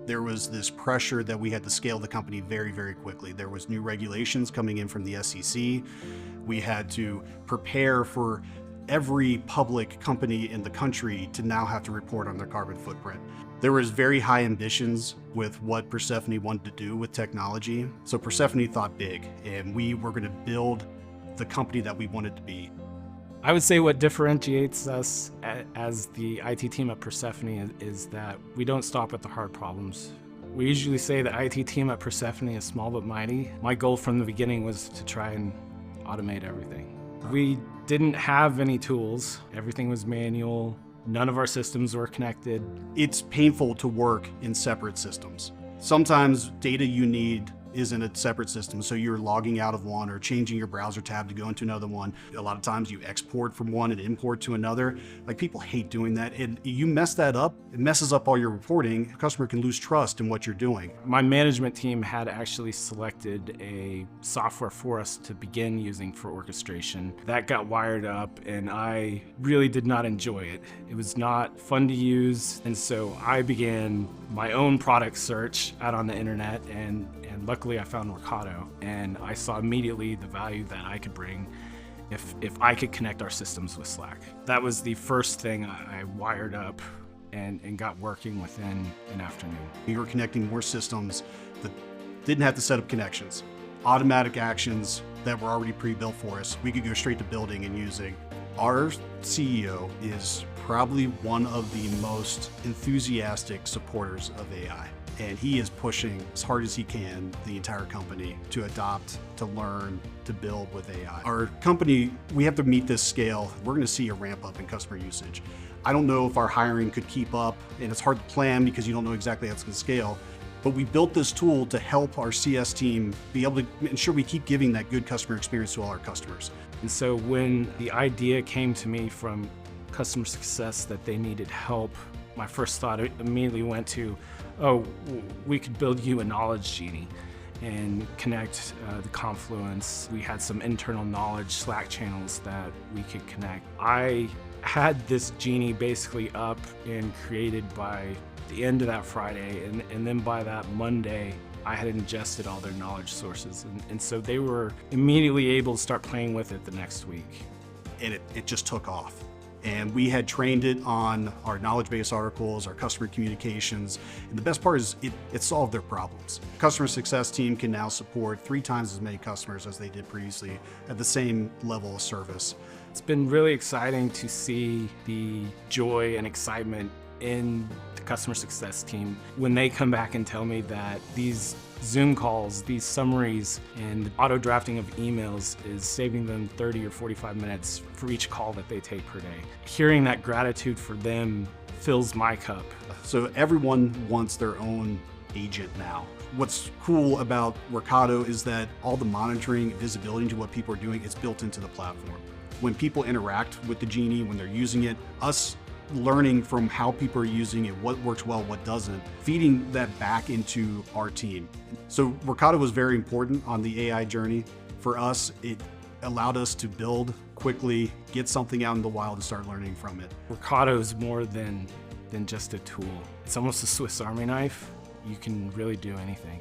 There was this pressure that we had to scale the company very, very quickly. There was new regulations coming in from the SEC. We had to prepare for every public company in the country to now have to report on their carbon footprint. There was very high ambitions with what Persefoni wanted to do with technology. So Persefoni thought big, and we were going to build the company that we wanted to be. I would say what differentiates us as the IT team at Persefoni is that we don't stop at the hard problems. We usually say the IT team at Persefoni is small but mighty. My goal from the beginning was to try and automate everything. We didn't have any tools. Everything was manual. None of our systems were connected. It's painful to work in separate systems. Sometimes data you need is in a separate system, so you're logging out of one or changing your browser tab to go into another one. A lot of times you export from one and import to another. Like, people hate doing that, and you mess that up, it messes up all your reporting. A customer can lose trust in what you're doing. My management team had actually selected a software for us to begin using for orchestration. That got wired up, and I really did not enjoy it. It was not fun to use, and so I began my own product search out on the internet, and luckily I found Workato, and I saw immediately the value that I could bring if I could connect our systems with Slack. That was the first thing I wired up and got working within an afternoon. We were connecting more systems that didn't have to set up connections. Automatic actions that were already pre-built for us. We could go straight to building and using. Our CEO is probably one of the most enthusiastic supporters of AI. And he is pushing as hard as he can the entire company to adopt, to learn, to build with AI. Our company, we have to meet this scale. We're going to see a ramp up in customer usage. I don't know if our hiring could keep up, and it's hard to plan because you don't know exactly how it's going to scale. But we built this tool to help our CS team be able to ensure we keep giving that good customer experience to all our customers. And so when the idea came to me from customer success that they needed help, my first thought immediately went to, oh, we could build you a knowledge genie and connect the Confluence. We had some internal knowledge Slack channels that we could connect. I had this genie basically up and created by the end of that Friday, and then by that Monday, I had ingested all their knowledge sources. And so they were immediately able to start playing with it the next week. And it just took off. And we had trained it on our knowledge base articles, our customer communications. And the best part is it solved their problems. Customer success team can now support 3 times as many customers as they did previously at the same level of service. It's been really exciting to see the joy and excitement in the customer success team when they come back and tell me that these Zoom calls, these summaries, and auto drafting of emails is saving them 30 or 45 minutes for each call that they take per day. Hearing that gratitude for them fills my cup. So everyone wants their own agent now. What's cool about Workato is that all the monitoring, visibility into what people are doing is built into the platform. When people interact with the Genie, when they're using it, us learning from how people are using it, what works well, what doesn't, feeding that back into our team. So Workato was very important on the AI journey. For us, it allowed us to build quickly, get something out in the wild and start learning from it. Workato is more than just a tool. It's almost a Swiss Army knife. You can really do anything.